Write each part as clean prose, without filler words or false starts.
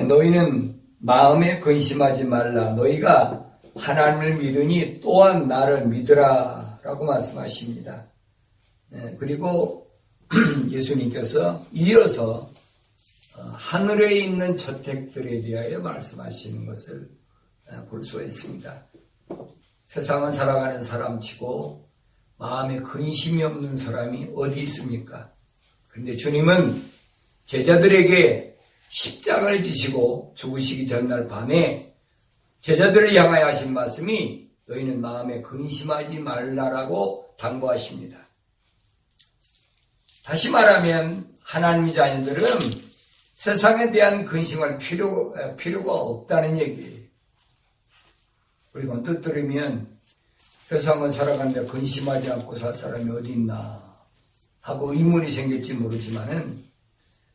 너희는 마음에 근심하지 말라. 너희가 하나님을 믿으니 또한 나를 믿으라 라고 말씀하십니다. 그리고 예수님께서 이어서 하늘에 있는 저택들에 대하여 말씀하시는 것을 볼 수 있습니다. 세상을 살아가는 사람치고 마음에 근심이 없는 사람이 어디 있습니까? 그런데 주님은 제자들에게 십자가를 지시고 죽으시기 전날 밤에 제자들을 향하여 하신 말씀이 너희는 마음에 근심하지 말라라고 당부하십니다. 다시 말하면 하나님의 자녀들은 세상에 대한 근심할 필요가 없다는 얘기예요. 우리가 뜻 들으면 세상을 살아가는데 근심하지 않고 살 사람이 어디 있나 하고 의문이 생길지 모르지만은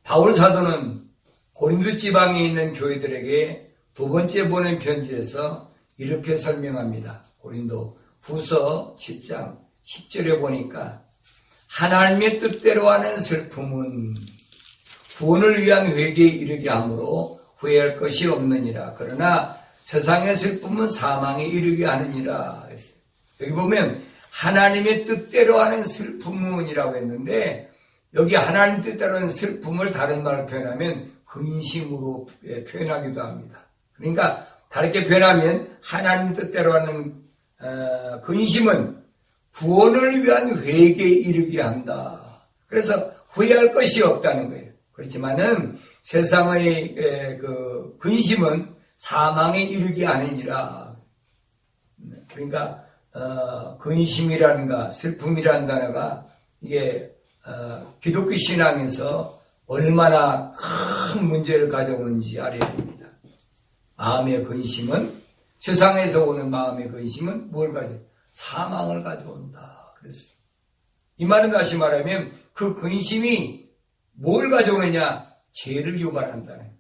바울 사도는 고린도 지방에 있는 교회들에게 두 번째 보낸 편지에서 이렇게 설명합니다. 고린도 후서 7장 10절에 보니까 하나님의 뜻대로 하는 슬픔은 구원을 위한 회개에 이르게 하므로 후회할 것이 없느니라. 그러나 세상의 슬픔은 사망에 이르게 하느니라. 여기 보면 하나님의 뜻대로 하는 슬픔은이라고 했는데 여기 하나님 뜻대로 하는 슬픔을 다른 말로 표현하면 근심으로 표현하기도 합니다. 그러니까 다르게 표현하면 하나님 뜻대로 하는 근심은 구원을 위한 회개에 이르게 한다. 그래서 후회할 것이 없다는 거예요. 그렇지만은 세상의 그 근심은 사망에 이르게 하느니라. 그러니까 근심이라는가 슬픔이라는 단어가 이게 기독교 신앙에서 얼마나 큰 문제를 가져오는지 알아야 됩니다. 마음의 근심은 세상에서 오는 마음의 근심은 뭘 가져요? 사망을 가져온다. 그래서 이 말은 다시 말하면 그 근심이 뭘 가져오느냐? 죄를 유발한다는 거예요.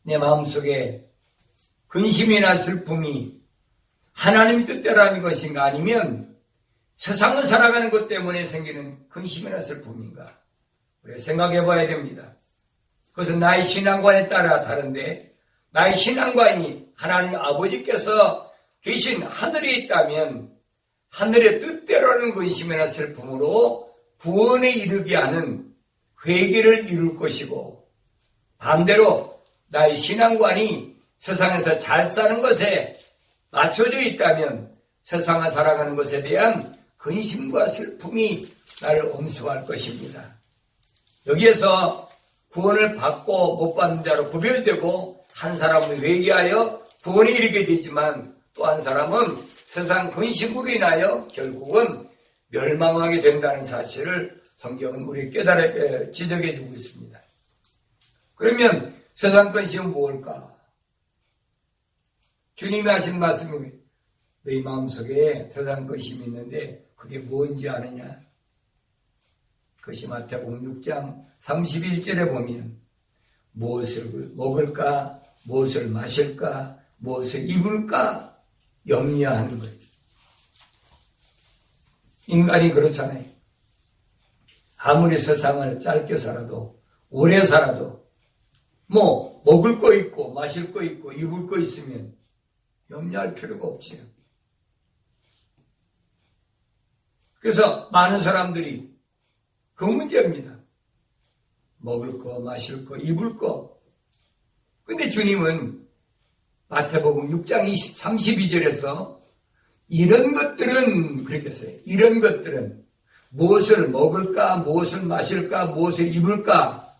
내 마음속에 근심이나 슬픔이 하나님의 뜻대로 하는 것인가 아니면 세상을 살아가는 것 때문에 생기는 근심이나 슬픔인가? 우리가 생각해 봐야 됩니다. 그것은 나의 신앙관에 따라 다른데 나의 신앙관이 하나님 아버지께서 계신 하늘에 있다면 하늘의 뜻대로 하는 근심이나 슬픔으로 구원에 이르게 하는 회개를 이룰 것이고 반대로 나의 신앙관이 세상에서 잘 사는 것에 맞춰져 있다면 세상을 살아가는 것에 대한 근심과 슬픔이 나를 엄습할 것입니다. 여기에서 구원을 받고 못 받는 자로 구별되고 한 사람은 회개하여 구원에 이르게 되지만 또 한 사람은 세상 근심으로 인하여 결국은 멸망하게 된다는 사실을 성경은 우리에게 지적해 주고 있습니다. 그러면 세상 근심은 무엇일까? 주님이 하신 말씀이 너희 마음속에 세상 근심이 있는데 그게 뭔지 아느냐? 그것이 마태복음 6장 31절에 보면 무엇을 먹을까? 무엇을 마실까? 무엇을 입을까? 염려하는 거예요. 인간이 그렇잖아요. 아무리 세상을 짧게 살아도 오래 살아도 먹을 거 있고 마실 거 있고 입을 거 있으면 염려할 필요가 없지요. 그래서 많은 사람들이 그 문제입니다. 먹을 거, 마실 거, 입을 거. 근데 주님은 마태복음 6장 32절에서 이런 것들은 그렇게 했어요. 이런 것들은 무엇을 먹을까, 무엇을 마실까, 무엇을 입을까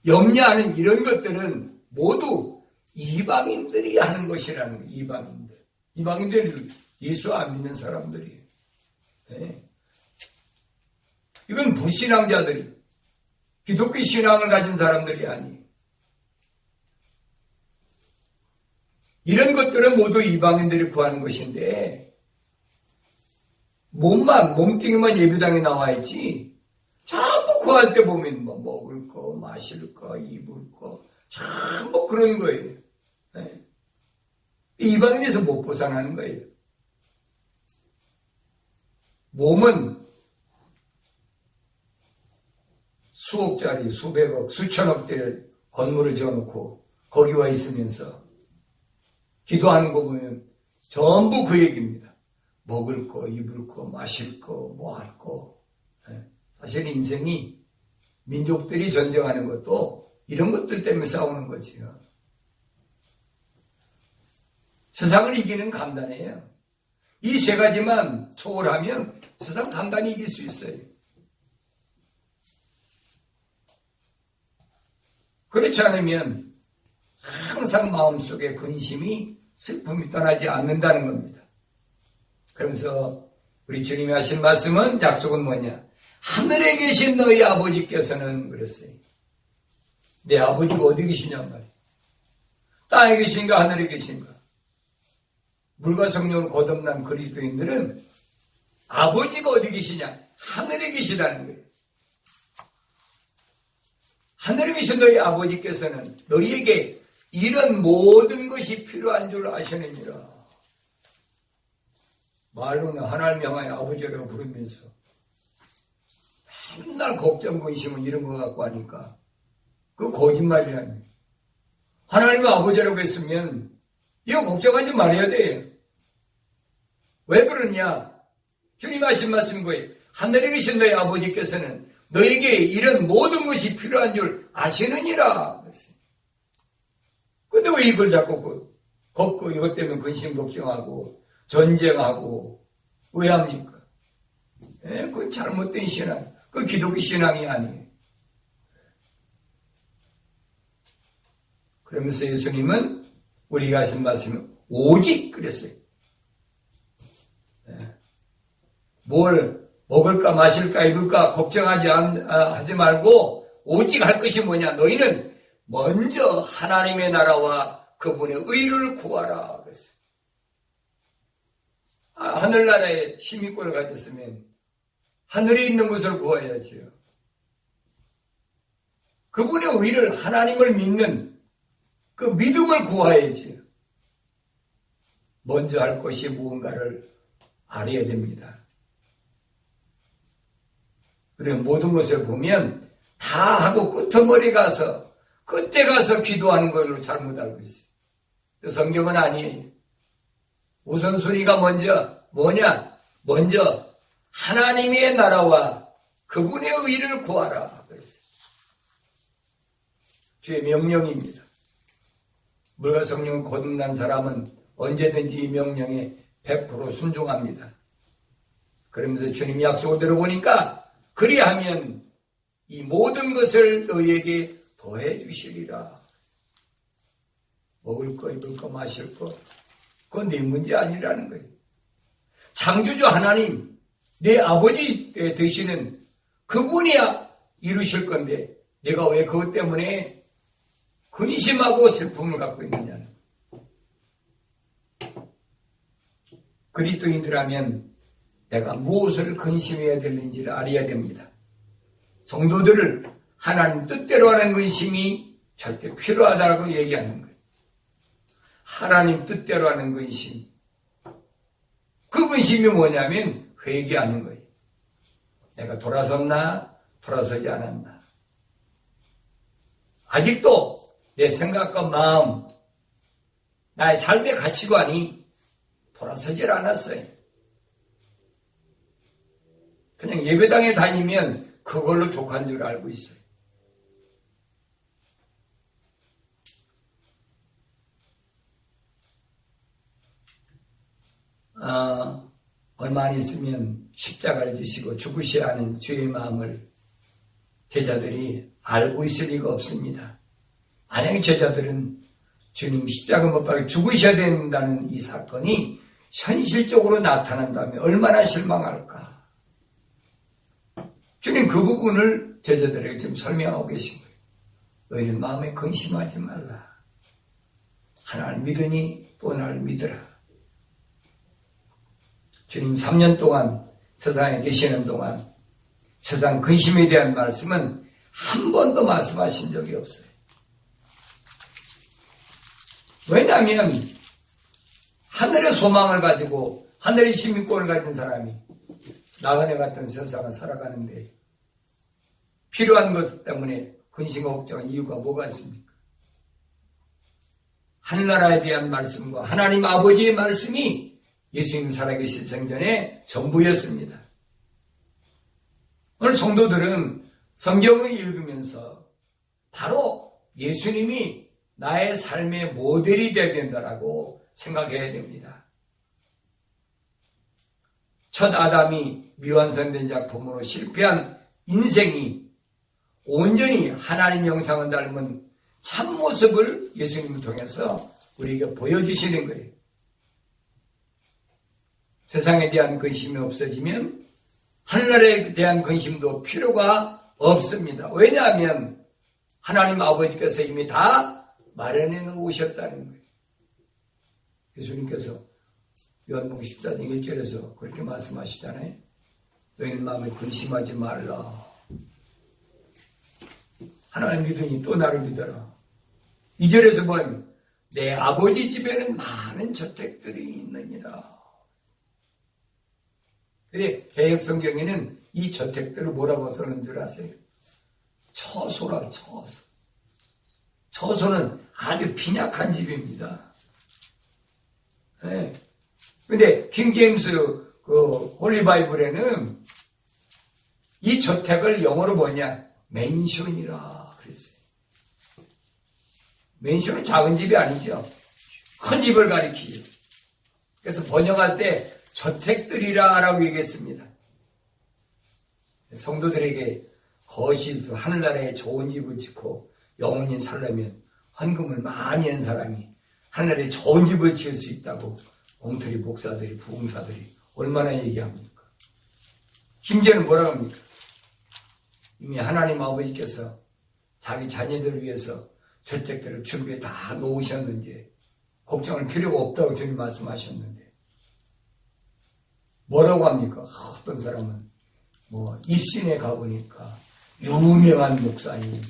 염려하는 이런 것들은 모두 이방인들이 하는 것이라는 거예요. 이방인들. 이방인들은 예수 안 믿는 사람들이에요. 네. 이건 불신앙자들이 기독교 신앙을 가진 사람들이 아니에요. 이런 것들은 모두 이방인들이 구하는 것인데 몸뚱이만 예배당에 나와 있지 전부 구할 때 보면 먹을 거, 마실 거, 입을 거 전부 그런 거예요. 네. 이방인에서 못 벗어나는 거예요. 몸은 수억짜리, 수백억, 수천억대 건물을 지어놓고 거기 와 있으면서 기도하는 거 보면 전부 그 얘기입니다. 먹을 거, 입을 거, 마실 거, 뭐 할 거. 사실 인생이 민족들이 전쟁하는 것도 이런 것들 때문에 싸우는 거지요. 세상을 이기는 간단해요. 이 세 가지만 초월하면 세상 간단히 이길 수 있어요. 그렇지 않으면 항상 마음속에 근심이 슬픔이 떠나지 않는다는 겁니다. 그러면서 우리 주님이 하신 말씀은 약속은 뭐냐? 하늘에 계신 너희 아버지께서는 그랬어요. 내 아버지가 어디 계시냔 말이에요. 땅에 계신가 하늘에 계신가? 물과 성령으로 거듭난 그리스도인들은 아버지가 어디 계시냐? 하늘에 계시다는 거예요. 하늘에 계신 너희 아버지께서는 너희에게 이런 모든 것이 필요한 줄 아시느니라. 말로는 하나님이 향하여 아버지라고 부르면서 맨날 걱정, 근심은 이런 거 갖고 하니까 그거 거짓말이라니. 하나님이 아버지라고 했으면 이거 걱정하지 말아야 돼요. 왜 그러냐? 주님 하신 말씀 거예요. 하늘에 계신 너희 아버지께서는 너에게 이런 모든 것이 필요한 줄 아시느니라. 근데 왜 이걸 자꾸 걷고 이것 때문에 근심 걱정하고 전쟁하고 왜 합니까? 그건 잘못된 신앙. 그 기독교 신앙이 아니에요. 그러면서 예수님은 우리가 하신 말씀은 오직 그랬어요. 뭘 먹을까 마실까 입을까 걱정하지 말고 오직 할 것이 뭐냐? 너희는 먼저 하나님의 나라와 그분의 의를 구하라 그랬어요. 하늘나라에 시민권을 가졌으면 하늘에 있는 것을 구해야지요. 그분의 의를, 하나님을 믿는 그 믿음을 구해야지요. 먼저 할 것이 무언가를 알아야 됩니다. 그리고 모든 것을 보면 다 하고 끝머리 가서 끝에 가서 기도하는 걸로 잘못 알고 있어요. 성경은 아니에요. 우선순위가 뭐냐? 먼저 하나님의 나라와 그분의 의를 구하라. 그랬어요. 주의 명령입니다. 물과 성령 거듭난 사람은 언제든지 이 명령에 100% 순종합니다. 그러면서 주님 약속을 들어보니까 그리하면 이 모든 것을 너희에게 더해 주시리라. 먹을 거, 입을 거, 마실 거, 그건 내 문제 아니라는 거예요. 창조주 하나님, 내 아버지 되시는 그분이야 이루실 건데 내가 왜 그것 때문에 근심하고 슬픔을 갖고 있느냐는. 그리스도인들하면 내가 무엇을 근심해야 되는지를 알아야 됩니다. 성도들을 하나님 뜻대로 하는 근심이 절대 필요하다고 얘기하는 거예요. 하나님 뜻대로 하는 근심. 그 근심이 뭐냐면 회개하는 거예요. 내가 돌아섰나? 돌아서지 않았나? 아직도 내 생각과 마음, 나의 삶의 가치관이 돌아서질 않았어요. 그냥 예배당에 다니면 그걸로 족한 줄 알고 있어요. 얼마 안 있으면 십자가를 지시고 죽으셔야 하는 주의 마음을 제자들이 알고 있을 리가 없습니다. 만약에 제자들은 주님 십자가 못 박혀 죽으셔야 된다는 이 사건이 현실적으로 나타난다면 얼마나 실망할까. 주님 그 부분을 제자들에게 지금 설명하고 계신 거예요. 너희는 마음에 근심하지 말라. 하나를 믿으니 또 나를 믿으라. 주님 3년 동안 세상에 계시는 동안 세상 근심에 대한 말씀은 한 번도 말씀하신 적이 없어요. 왜냐하면 하늘의 소망을 가지고 하늘의 시민권을 가진 사람이 나그네 같은 세상을 살아가는데 필요한 것 때문에 근심 걱정한 이유가 뭐가 있습니까? 하늘나라에 대한 말씀과 하나님 아버지의 말씀이 예수님 살아계실 생전의 전부였습니다. 오늘 성도들은 성경을 읽으면서 바로 예수님이 나의 삶의 모델이 되어야 된다라고 생각해야 됩니다. 첫 아담이 미완성된 작품으로 실패한 인생이 온전히 하나님 형상을 닮은 참모습을 예수님을 통해서 우리에게 보여주시는 거예요. 세상에 대한 근심이 없어지면 하늘나라에 대한 근심도 필요가 없습니다. 왜냐하면 하나님 아버지께서 이미 다 마련해 놓으셨다는 거예요. 예수님께서 요한복음 14장 1절에서 그렇게 말씀하시잖아요. 너희는 마음에 근심하지 말라. 하나님 믿으니 또 나를 믿어라. 2절에서 보면 내 아버지 집에는 많은 저택들이 있느니라. 근데 개역 성경에는 이 저택들을 뭐라고 써는 줄 아세요? 처소라고. 처소. 처소는 아주 빈약한 집입니다. 네. 근데 킹제임스 홀리 바이블에는 이 저택을 영어로 뭐냐? 맨션이라 그랬어요. 맨션은 작은 집이 아니죠. 큰 집을 가리키죠. 그래서 번역할 때 저택들이라 라고 얘기했습니다. 성도들에게 거시도 하늘나라에 좋은 집을 짓고 영원히 살려면 헌금을 많이 한 사람이 하늘나라에 좋은 집을 지을 수 있다고 엉터리 목사들이 부흥사들이 얼마나 얘기합니까? 심지어는 뭐라고 합니까? 이미 하나님 아버지께서 자기 자녀들을 위해서 저택들을 준비해 다 놓으셨는데 걱정할 필요가 없다고 주님 말씀하셨는데 뭐라고 합니까? 어떤 사람은 입신에 가보니까 유명한 목사님,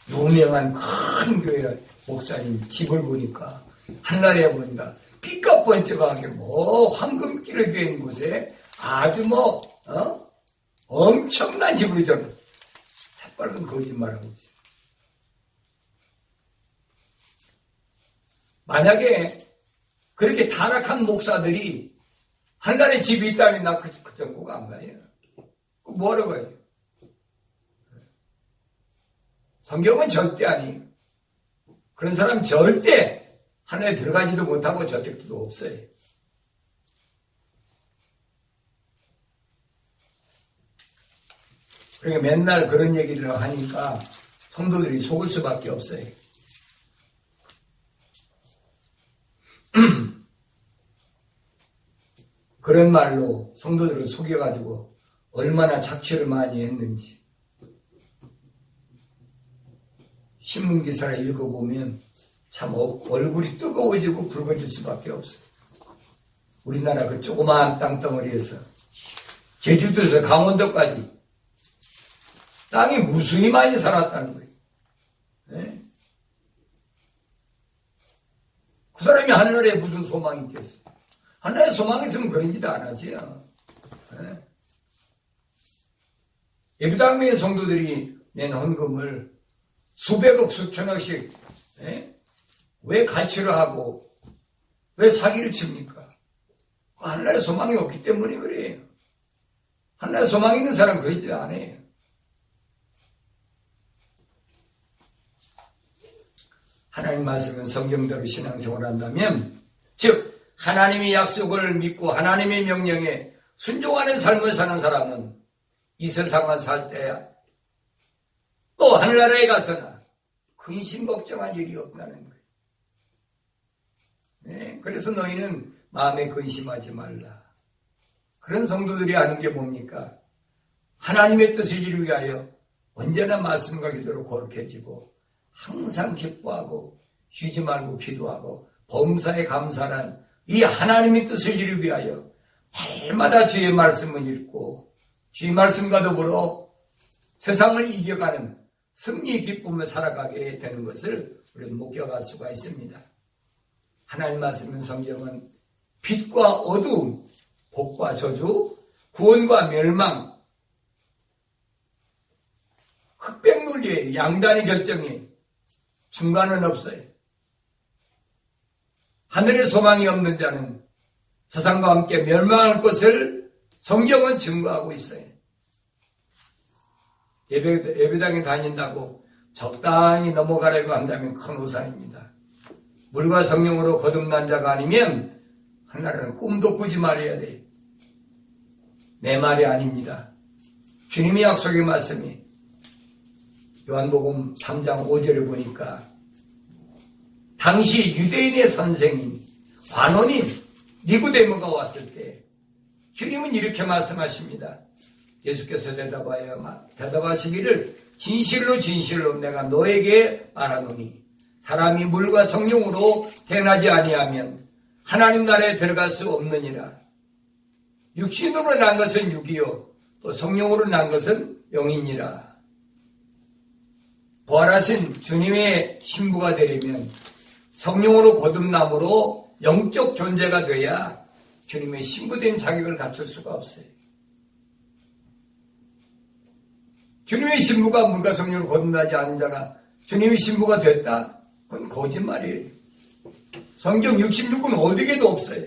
유명한 큰 교회 목사님 집을 보니까 하늘나라에 보니까 삐까뻔쩍하게 황금길을 된 곳에 아주 엄청난 집으로 저는 새빨간 거짓말하고 있어요. 만약에 그렇게 타락한 목사들이 하늘나라에 집이 있다면 나 그 정도가 안 가요. 뭐라고 해요? 성경은 절대 아니에요. 그런 사람 절대 하늘에 들어가지도 못하고 저택도 없어요. 그러니까 맨날 그런 얘기를 하니까 성도들이 속을 수밖에 없어요. 그런 말로 성도들을 속여가지고 얼마나 착취를 많이 했는지 신문기사를 읽어보면 참 얼굴이 뜨거워지고 붉어질 수밖에 없어요. 우리나라 그 조그마한 땅덩어리에서 제주도에서 강원도까지 땅이 무수히 많이 살았다는 거예요. 네? 그 사람이 하늘나라에 무슨 소망이 있겠어요? 하늘나라에 소망이 있으면 그런 짓 안 하지요. 네? 예배당의 성도들이 낸 헌금을 수백억 수천억씩 왜 가치를 하고 왜 사기를 칩니까? 하늘나라에 소망이 없기 때문에 그래요. 하늘나라에 소망이 있는 사람은 그런 짓 안 해요. 하나님 말씀은 성경대로 신앙생활을 한다면 즉 하나님의 약속을 믿고 하나님의 명령에 순종하는 삶을 사는 사람은 이 세상을 살 때 또 하늘나라에 가서나 근심 걱정할 일이 없다는 거예요. 네, 그래서 너희는 마음에 근심하지 말라. 그런 성도들이 하는 게 뭡니까? 하나님의 뜻을 이루기 위하여 언제나 말씀과 기도로 거룩해지고 항상 기뻐하고 쉬지 말고 기도하고 범사에 감사한 이 하나님의 뜻을 이루기 위하여 날마다 주의 말씀을 읽고 주의 말씀과 더불어 세상을 이겨가는 승리의 기쁨을 살아가게 되는 것을 우리는 목격할 수가 있습니다. 하나님 말씀은 성경은 빛과 어두움, 복과 저주, 구원과 멸망, 흑백 논리에 양단의 결정이 중간은 없어요. 하늘에 소망이 없는 자는 세상과 함께 멸망할 것을 성경은 증거하고 있어요. 예배당에 다닌다고 적당히 넘어가려고 한다면 큰 오산입니다. 물과 성령으로 거듭난 자가 아니면 하나는 꿈도 꾸지 말아야 돼. 내 말이 아닙니다. 주님의 약속의 말씀이 요한복음 3장 5절에 보니까 당시 유대인의 선생인 관원인 니고데모가 왔을 때 주님은 이렇게 말씀하십니다. 예수께서 대답하시기를 진실로 진실로 내가 너에게 말하노니 사람이 물과 성령으로 태어나지 아니하면 하나님 나라에 들어갈 수 없느니라. 육신으로 난 것은 육이요 또 성령으로 난 것은 영이니라. 부활하신 주님의 신부가 되려면 성령으로 거듭남으로 영적 존재가 돼야 주님의 신부된 자격을 갖출 수가 없어요. 주님의 신부가 물과 성령으로 거듭나지 않은 자가 주님의 신부가 됐다? 그건 거짓말이에요. 성경 66은 어디에도 없어요.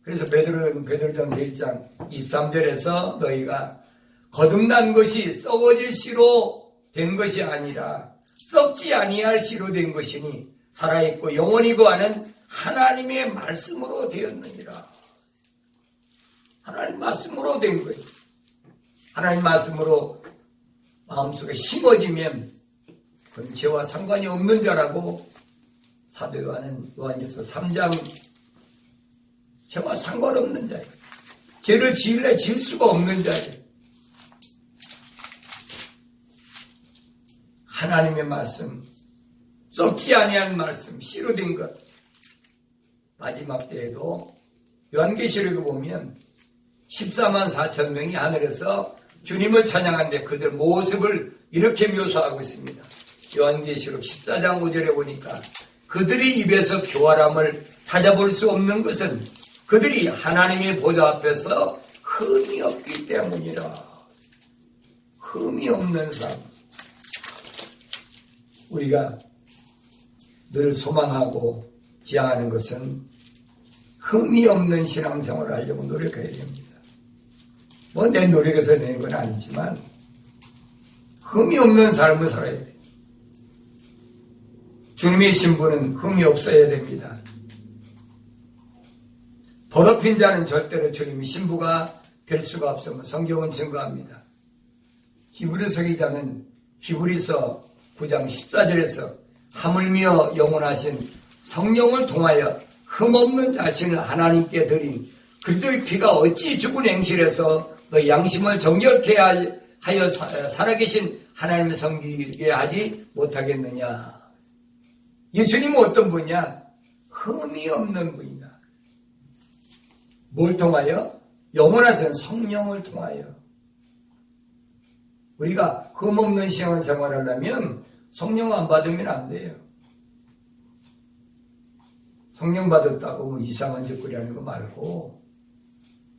그래서 베드로전 1장 23절에서 너희가 거듭난 것이 썩어질 씨로 된 것이 아니라 썩지 아니할 씨로 된 것이니 살아있고 영원히 거하는 하나님의 말씀으로 되었느니라. 하나님 말씀으로 된 거예요. 하나님 말씀으로 마음속에 심어지면 그건 죄와 상관이 없는 자라고 사도 요한은 요한일서 3장 죄와 상관없는 자예요. 죄를 지을 수가 없는 자예요. 하나님의 말씀, 썩지 아니한 말씀, 씨로 된 것. 마지막 때에도 요한계시록에 보면 14만 4천 명이 하늘에서 주님을 찬양하는데 그들 모습을 이렇게 묘사하고 있습니다. 요한계시록 14장 5절에 보니까 그들의 입에서 교활함을 찾아볼 수 없는 것은 그들이 하나님의 보좌 앞에서 흠이 없기 때문이라. 흠이 없는 삶. 우리가 늘 소망하고 지향하는 것은 흠이 없는 신앙생활을 하려고 노력해야 됩니다. 뭐 내 노력에서 내는 건 아니지만 흠이 없는 삶을 살아야 돼요. 주님의 신부는 흠이 없어야 됩니다. 더럽힌 자는 절대로 주님의 신부가 될 수가 없음을 성경은 증거합니다. 히브리서 기자는 히브리서 9장 14절에서 하물며 영원하신 성령을 통하여 흠없는 자신을 하나님께 드린 그리스도의 피가 어찌 죽은 행실에서 너 양심을 정결케 하여 살아계신 하나님을 섬기게 하지 못하겠느냐. 예수님은 어떤 분이냐? 흠이 없는 분이다. 뭘 통하여? 영원하신 성령을 통하여. 우리가 흠없는 신앙생활을 하려면 성령 안 받으면 안 돼요. 성령 받았다고 뭐 이상한 짓거리 하는 거 말고,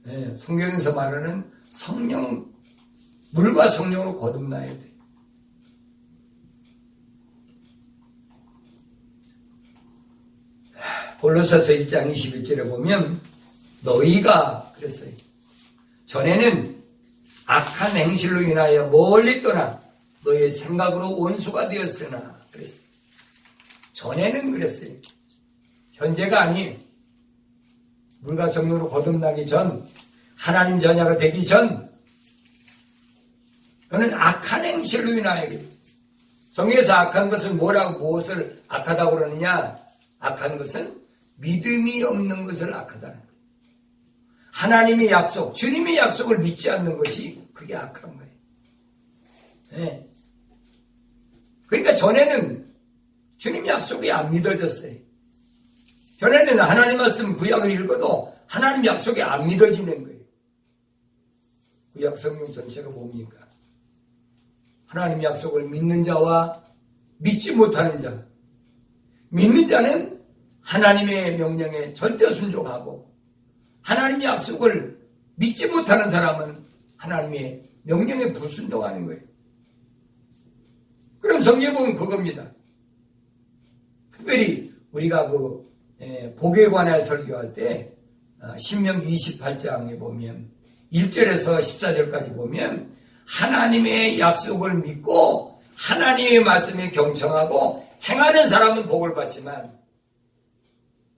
네, 성경에서 말하는 성령, 물과 성령으로 거듭나야 돼. 골로새서 1장 21절에 보면 너희가 그랬어요. 전에는 악한 행실로 인하여 멀리 떠나 너희의 생각으로 원수가 되었으나 그랬어요. 전에는 그랬어요. 현재가 아니에요. 물과 성령으로 거듭나기 전, 하나님 자녀가 되기 전, 그는 악한 행실로 인하여 그래요. 성경에서 악한 것은 무엇을 악하다고 그러느냐? 악한 것은 믿음이 없는 것을 악하다는 거예요. 하나님의 약속, 주님의 약속을 믿지 않는 것이 그게 악한 거예요. 네. 그러니까 전에는 주님 약속이 안 믿어졌어요. 전에는 하나님 말씀 구약을 읽어도 하나님 약속이 안 믿어지는 거예요. 구약 성경 전체가 뭡니까? 하나님 약속을 믿는 자와 믿지 못하는 자. 믿는 자는 하나님의 명령에 절대 순종하고 하나님의 약속을 믿지 못하는 사람은 하나님의 명령에 불순종하는 거예요. 그럼 성경에 보면 그겁니다. 특별히 우리가 복에 관하여 설교할 때 신명기 28장에 보면 1절에서 14절까지 보면 하나님의 약속을 믿고 하나님의 말씀에 경청하고 행하는 사람은 복을 받지만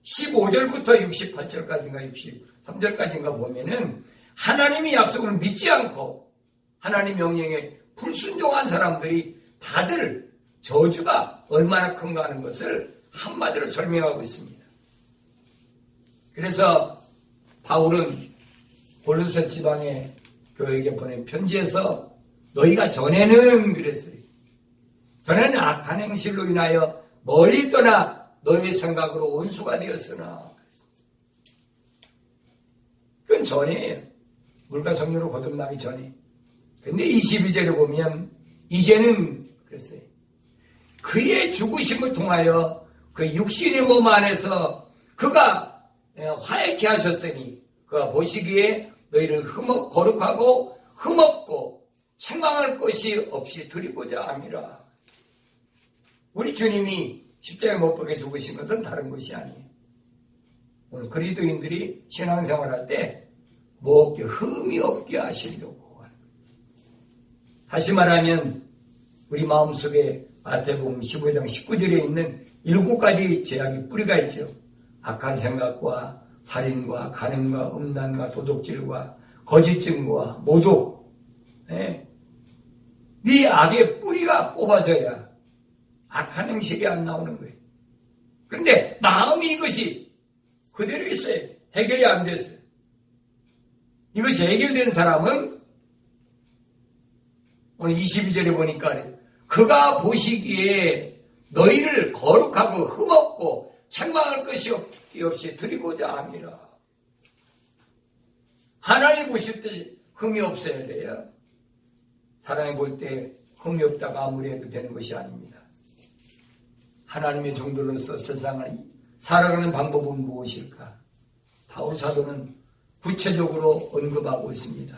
15절부터 68절까지인가 63절까지인가 보면은 하나님의 약속을 믿지 않고 하나님 명령에 불순종한 사람들이 받을 저주가 얼마나 큰가 하는 것을 한마디로 설명하고 있습니다. 그래서 바울은 고린도 지방의 교회에게 보낸 편지에서 너희가 전에는 그랬어요. 전에는 악한 행실로 인하여 멀리 떠나 너희의 생각으로 원수가 되었으나 그건 전이에요. 물과 성령으로 거듭나기 전에. 근데 22절에 보면 이제는 그랬어요. 그의 죽으심을 통하여 그 육신의 몸 안에서 그가 화해케 하셨으니 그가 보시기에 너희를 거룩하고 흠없고 책망할 것이 없이 드리고자 함이라. 우리 주님이 십자가에 못 박혀 죽으신 것은 다른 것이 아니에요. 오늘 그리스도인들이 신앙생활할 때 뭐 없게 흠이 없게 하시려고 하는 거예요. 다시 말하면 우리 마음속에 마태복음 15장 19절에 있는 7가지 죄악의 뿌리가 있죠. 악한 생각과 살인과 간음과 음란과 도둑질과 거짓 증거와 모독. 네 악의 뿌리가 뽑아져야 악한 행실이 안 나오는 거예요. 그런데 마음이 이것이 그대로 있어요. 해결이 안 됐어요. 이것이 해결된 사람은 오늘 22절에 보니까 그가 보시기에 너희를 거룩하고 흠없고 책망할 것이 없이 드리고자 함이라. 하나님 보실 때 흠이 없어야 돼요. 사람이 볼 때 흠이 없다가 아무리 해도 되는 것이 아닙니다. 하나님의 종들로서 세상을 살아가는 방법은 무엇일까? 바울 사도는 구체적으로 언급하고 있습니다.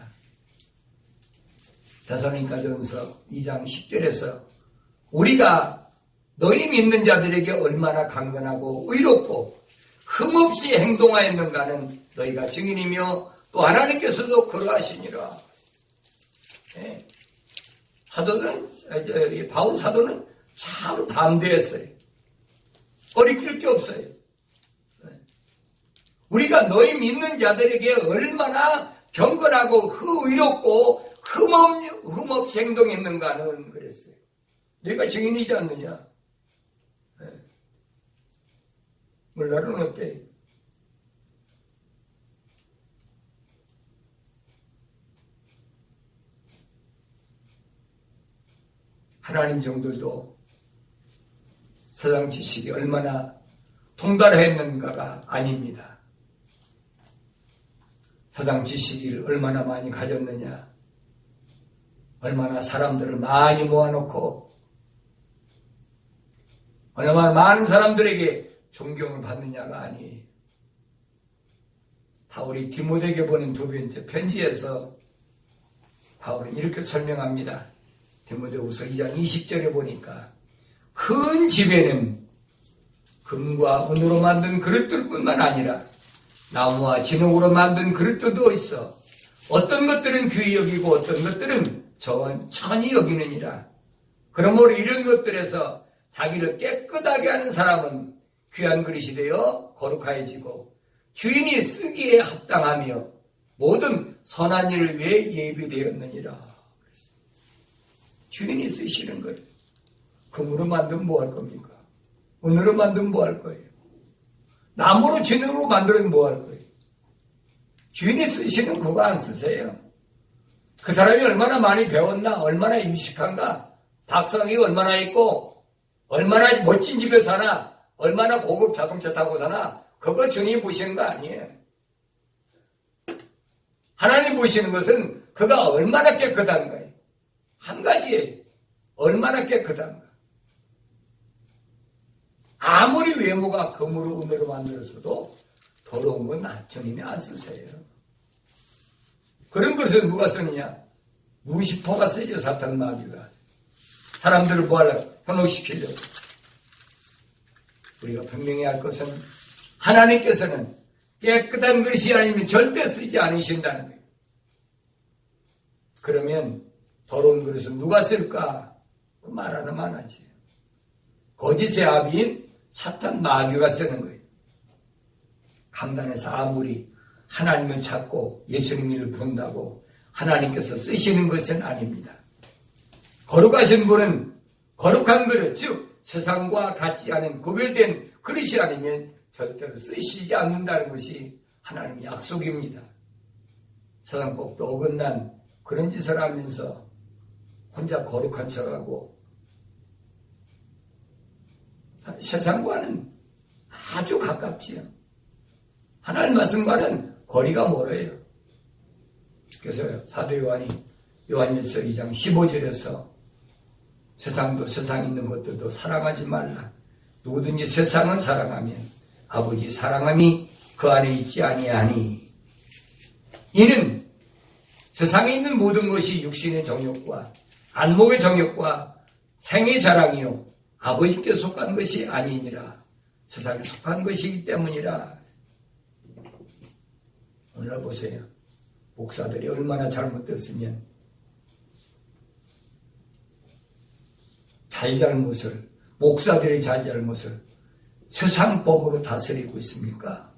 데살로니가전서 2장 10절에서 우리가 너희 믿는 자들에게 얼마나 강건하고 의롭고 흠없이 행동하였는가는 너희가 증인이며 또 하나님께서도 그러하시니라. 네. 바울 사도는 참 담대했어요. 어리킬 게 없어요. 우리가 너희 믿는 자들에게 얼마나 경건하고 의롭고 흠없이 행동했는가는 그랬어요. 너희가 증인이지 않느냐? 네. 물론 어때? 하나님 종들도 세상 지식이 얼마나 통달했는가가 아닙니다. 세상 지식을 얼마나 많이 가졌느냐, 얼마나 사람들을 많이 모아놓고 얼마나 많은 사람들에게 존경을 받느냐가 아니에요. 바울이 디모데에게 보낸 두 번째 편지에서 바울은 이렇게 설명합니다. 디모데후서 2장 20절에 보니까 큰 집에는 금과 은으로 만든 그릇들뿐만 아니라 나무와 진흙으로 만든 그릇들도 있어 어떤 것들은 귀히 여기고 어떤 것들은 천히 여기느니라. 그러므로 이런 것들에서 자기를 깨끗하게 하는 사람은 귀한 그릇이 되어 거룩하여지고 주인이 쓰기에 합당하며 모든 선한 일을 위해 예비되었느니라. 주인이 쓰시는 것. 금으로 만들면 뭐 할 겁니까? 은으로 만들면 뭐 할 거예요? 나무로 진흙으로 만들면 뭐 할 거예요? 주인이 쓰시는 그거 안 쓰세요. 그 사람이 얼마나 많이 배웠나, 얼마나 유식한가, 박사학위 얼마나 있고, 얼마나 멋진 집에 사나, 얼마나 고급 자동차 타고 사나, 그거 주님이 보시는 거 아니에요. 하나님 보시는 것은 그가 얼마나 깨끗한 거예요. 한 가지예요. 얼마나 깨끗한가. 아무리 외모가 금으로 은으로 만들었어도 더러운 건 주님이 안 쓰세요. 그런 것을 누가 쓰느냐? 루시퍼가 쓰죠. 사탄 마귀가. 사람들을 뭐하려고? 현혹시키려고. 우리가 분명히 할 것은 하나님께서는 깨끗한 그릇이 아니면 절대 쓰지 않으신다는 거예요. 그러면 더러운 그릇은 누가 쓸까? 그 말하는 만하지. 거짓의 아비인 사탄 마귀가 쓰는 거예요. 강단에서 아무리 하나님을 찾고 예수님을 부른다고 하나님께서 쓰시는 것은 아닙니다. 거룩하신 분은 거룩한 그릇, 즉 세상과 같지 않은 구별된 그릇이 아니면 절대로 쓰시지 않는다는 것이 하나님의 약속입니다. 세상법도 어긋난 그런 짓을 하면서 혼자 거룩한 척하고 세상과는 아주 가깝지요. 하나님 말씀과는 거리가 멀어요. 그래서 사도 요한이 요한일서 2장 15절에서 세상도 세상에 있는 것들도 사랑하지 말라. 누구든지 세상은 사랑하면 아버지 사랑함이 그 안에 있지 아니하니. 이는 세상에 있는 모든 것이 육신의 정욕과 안목의 정욕과 생의 자랑이요 아버지께 속한 것이 아니니라. 세상에 속한 것이기 때문이라. 오늘 보세요. 목사들이 얼마나 잘못됐으면 잘잘못을, 목사들의 잘잘못을 세상법으로 다스리고 있습니까?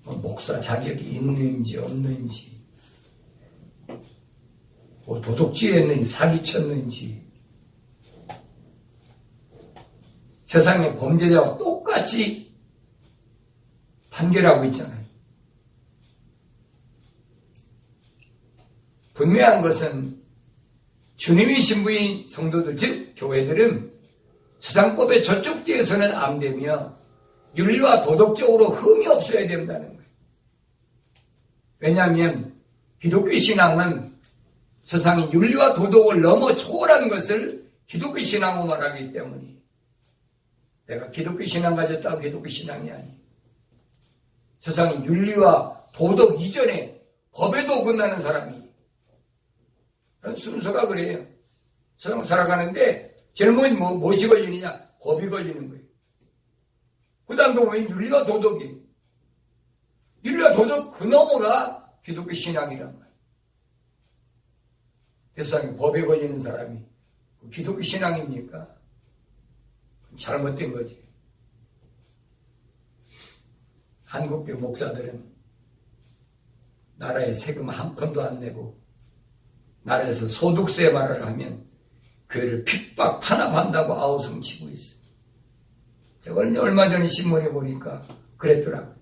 목사 자격이 있는지 없는지, 도둑질했는지 사기쳤는지, 세상의 범죄자와 똑같이 판결하고 있잖아요. 분명한 것은 주님의 신부인 성도들, 즉 교회들은 세상법의 저쪽 뒤에서는 안 되며 윤리와 도덕적으로 흠이 없어야 된다는 거예요. 왜냐하면 기독교 신앙은 세상의 윤리와 도덕을 넘어 초월한 것을 기독교 신앙으로 말하기 때문에 내가 기독교 신앙 가졌다고 기독교 신앙이 아니에요. 세상의 윤리와 도덕 이전에 법에도 어긋나는 사람이 순서가 그래요. 세상 살아가는데 제일 무엇이 걸리느냐? 법이 걸리는 거예요. 그 다음 보면 윤리와 도덕이. 윤리와 도덕 그 너머가 기독교 신앙이란 말이에요. 세상에 법에 걸리는 사람이 기독교 신앙입니까? 잘못된 거지. 한국교 목사들은 나라에 세금 한 푼도 안 내고 나라에서 소득세 말을 하면 교회를 핍박 탄압한다고 아우성치고 있어요. 제가 얼마 전에 신문에 보니까 그랬더라고요.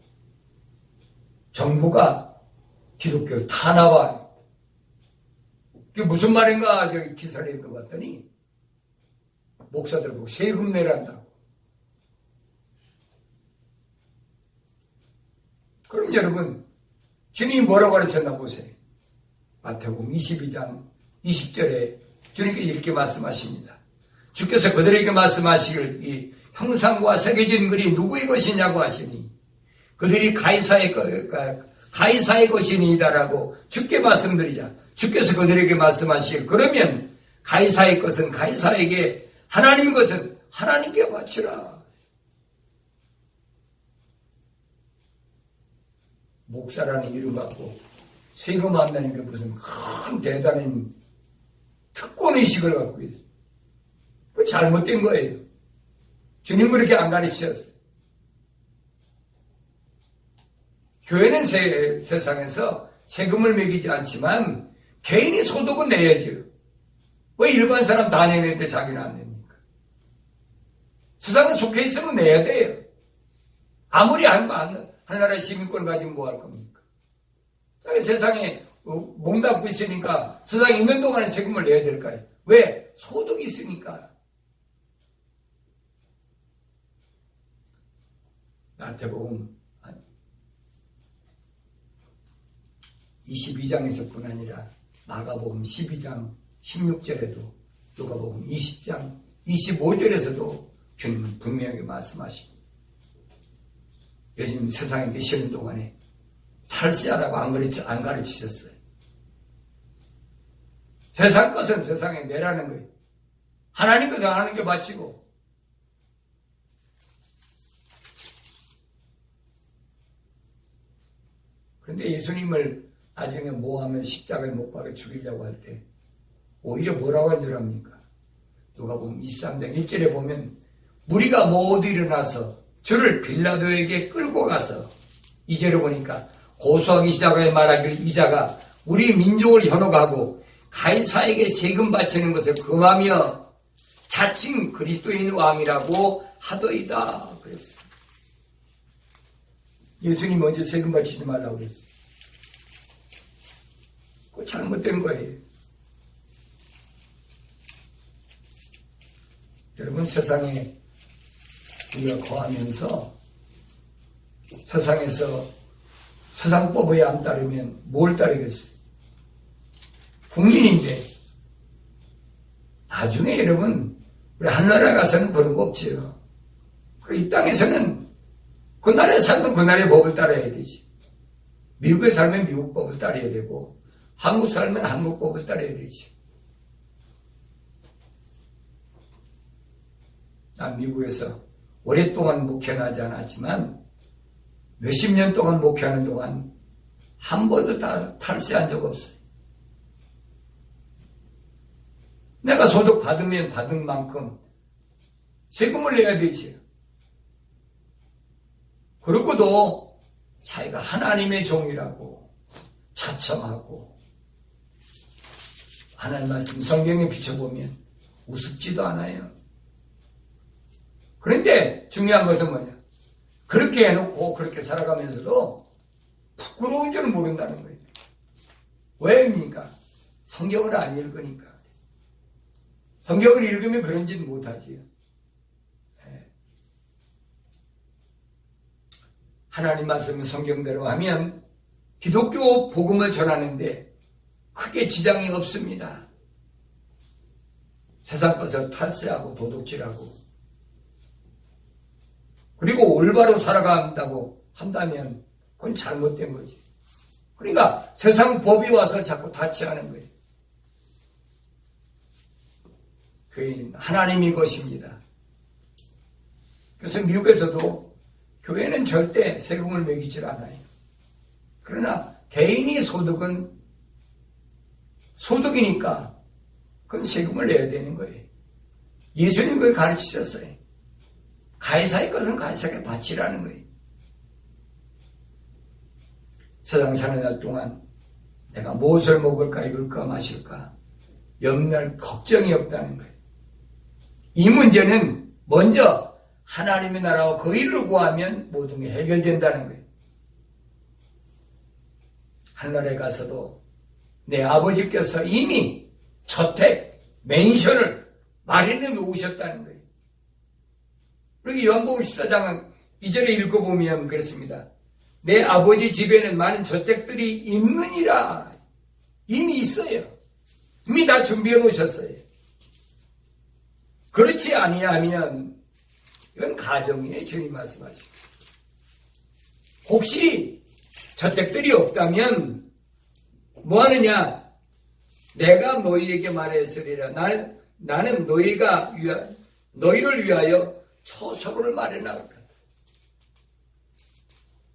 정부가 기독교를 탄압해요. 그게 무슨 말인가 저기 기사를 읽어봤더니 목사들 보고 세금 내란다고. 그럼 여러분 주님이 뭐라고 가르쳤나 보세요. 마태복음 22장 20절에 주님께서 이렇게 말씀하십니다. 주께서 그들에게 말씀하시길 이 형상과 새겨진 글이 누구의 것이냐고 하시니 그들이 가이사의 것이니이다라고 주께 말씀드리자. 주께서 그들에게 말씀하시길 그러면 가이사의 것은 가이사에게 하나님의 것은 하나님께 바치라. 목사라는 이름 갖고 세금 안 내는 게 무슨 큰 대단한 특권의식을 갖고 있어요. 그 잘못된 거예요. 주님 그렇게 안 가르치셨어요. 교회는 세상에서 세금을 매기지 않지만 개인이 소득은 내야죠. 왜 일반 사람 다 내는데 자기는 안 냅니까? 세상에 속해 있으면 내야 돼요. 아무리 하나나라 시민권 가지면 뭐 할 겁니까? 세상에 몸 닫고 있으니까 세상에 있는 동안에 세금을 내야 될까요? 왜? 소득이 있으니까. 마태복음 22장에서뿐 아니라 마가복음 12장 16절에도 누가복음 20장 25절에서도 주님은 분명하게 말씀하십니다. 요즘 세상에 계시는 동안에 탈세하라고 안 가르치셨어요. 세상 것은 세상에 내라는 거예요. 하나님 것은 하나님께 바치고. 그런데 예수님을 나중에 모하면 십자가에 못 박아 죽이려고 할 때 오히려 뭐라고 한 줄 압니까? 누가 보면 23장 1절에 보면 무리가 모두 일어나서 주를 빌라도에게 끌고 가서 2절에 보니까 고소하기 시작하여 말하기를 이 자가 우리 민족을 현혹하고 가이사에게 세금 바치는 것을 금하며 자칭 그리스도인 왕이라고 하더이다 그랬어요. 예수님 먼저 세금 바치지 말라고 그랬어요. 그거 잘못된 거예요. 여러분, 세상에 우리가 거하면서 세상에서 세상법에 안 따르면 뭘 따르겠어요? 국민인데 나중에 여러분 우리 한나라에 가서는 그런 거 없지요. 이 땅에서는 그 나라에 살면 그 나라의 법을 따라야 되지. 미국에 살면 미국 법을 따라야 되고 한국 살면 한국 법을 따라야 되지. 난 미국에서 오랫동안 목회는 하지 않았지만 몇십 년 동안 목회하는 동안 한 번도 다 탈세한 적 없어요. 내가 소득 받으면 받은 만큼 세금을 내야 되지. 그러고도 자기가 하나님의 종이라고 차첨하고 하나님 말씀 성경에 비춰보면 우습지도 않아요. 그런데 중요한 것은 뭐냐? 그렇게 해놓고 그렇게 살아가면서도 부끄러운 줄은 모른다는 거예요. 왜입니까? 성경을 안 읽으니까. 성경을 읽으면 그런 짓 못하지요. 하나님 말씀 성경대로 하면 기독교 복음을 전하는데 크게 지장이 없습니다. 세상 것을 탈세하고 도둑질하고 그리고 올바로 살아간다고 한다면 그건 잘못된 거지. 그러니까 세상 법이 와서 자꾸 다치하는 거예요. 교회는 하나님의 것입니다. 그래서 미국에서도 교회는 절대 세금을 매기질 않아요. 그러나 개인이 소득이니까 그건 세금을 내야 되는 거예요. 예수님 그걸 가르치셨어요. 가이사의 것은 가이사에게 바치라는 거예요. 세상 사는 날 동안 내가 무엇을 먹을까 입을까 마실까 염려할 걱정이 없다는 거예요. 이 문제는 먼저 하나님의 나라와 그 일을 구하면 모든 게 해결된다는 거예요. 하늘나라에 가서도 내 아버지께서 이미 저택, 맨션을 마련해 놓으셨다는 거예요. 그리고 요한복음 14장은 2절에 읽어보면 그렇습니다. 내 아버지 집에는 많은 저택들이 있느니라. 이미 있어요. 이미 다 준비해 놓으셨어요. 그렇지 아니하면 이건 가정이에요. 주님 말씀하십니다. 혹시 저택들이 없다면 뭐 하느냐? 내가 너희에게 말했으리라. 나는 너희를 위하여 처소를 마련하겠다.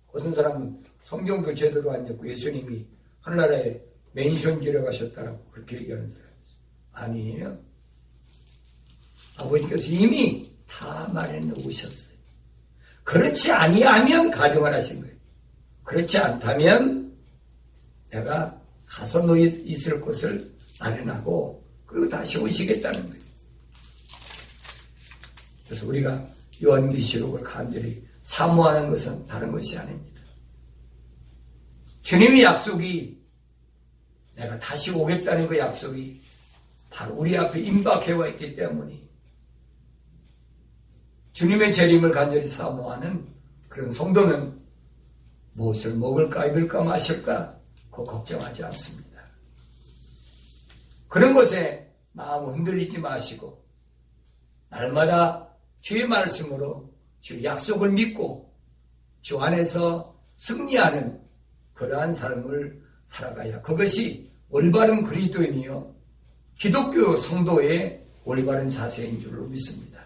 어떤 사람은 성경도 제대로 안 읽고 예수님이 하늘나라에 맨션 지어가셨다라고 그렇게 얘기하는 사람이 있어요. 아니에요. 아버지께서 이미 다 마련해 놓으셨어요. 그렇지 아니하면 가정을 하신 거예요. 그렇지 않다면 내가 가서 너희 있을 곳을 마련하고 그리고 다시 오시겠다는 거예요. 그래서 우리가 요한계시록을 간절히 사모하는 것은 다른 것이 아닙니다. 주님의 약속이 내가 다시 오겠다는 그 약속이 바로 우리 앞에 임박해 와 있기 때문에 주님의 재림을 간절히 사모하는 그런 성도는 무엇을 먹을까 입을까 마실까 그거 걱정하지 않습니다. 그런 것에 마음 흔들리지 마시고 날마다 주의 말씀으로 주의 약속을 믿고 주 안에서 승리하는 그러한 삶을 살아가야 그것이 올바른 그리스도인이요 기독교 성도의 올바른 자세인 줄로 믿습니다.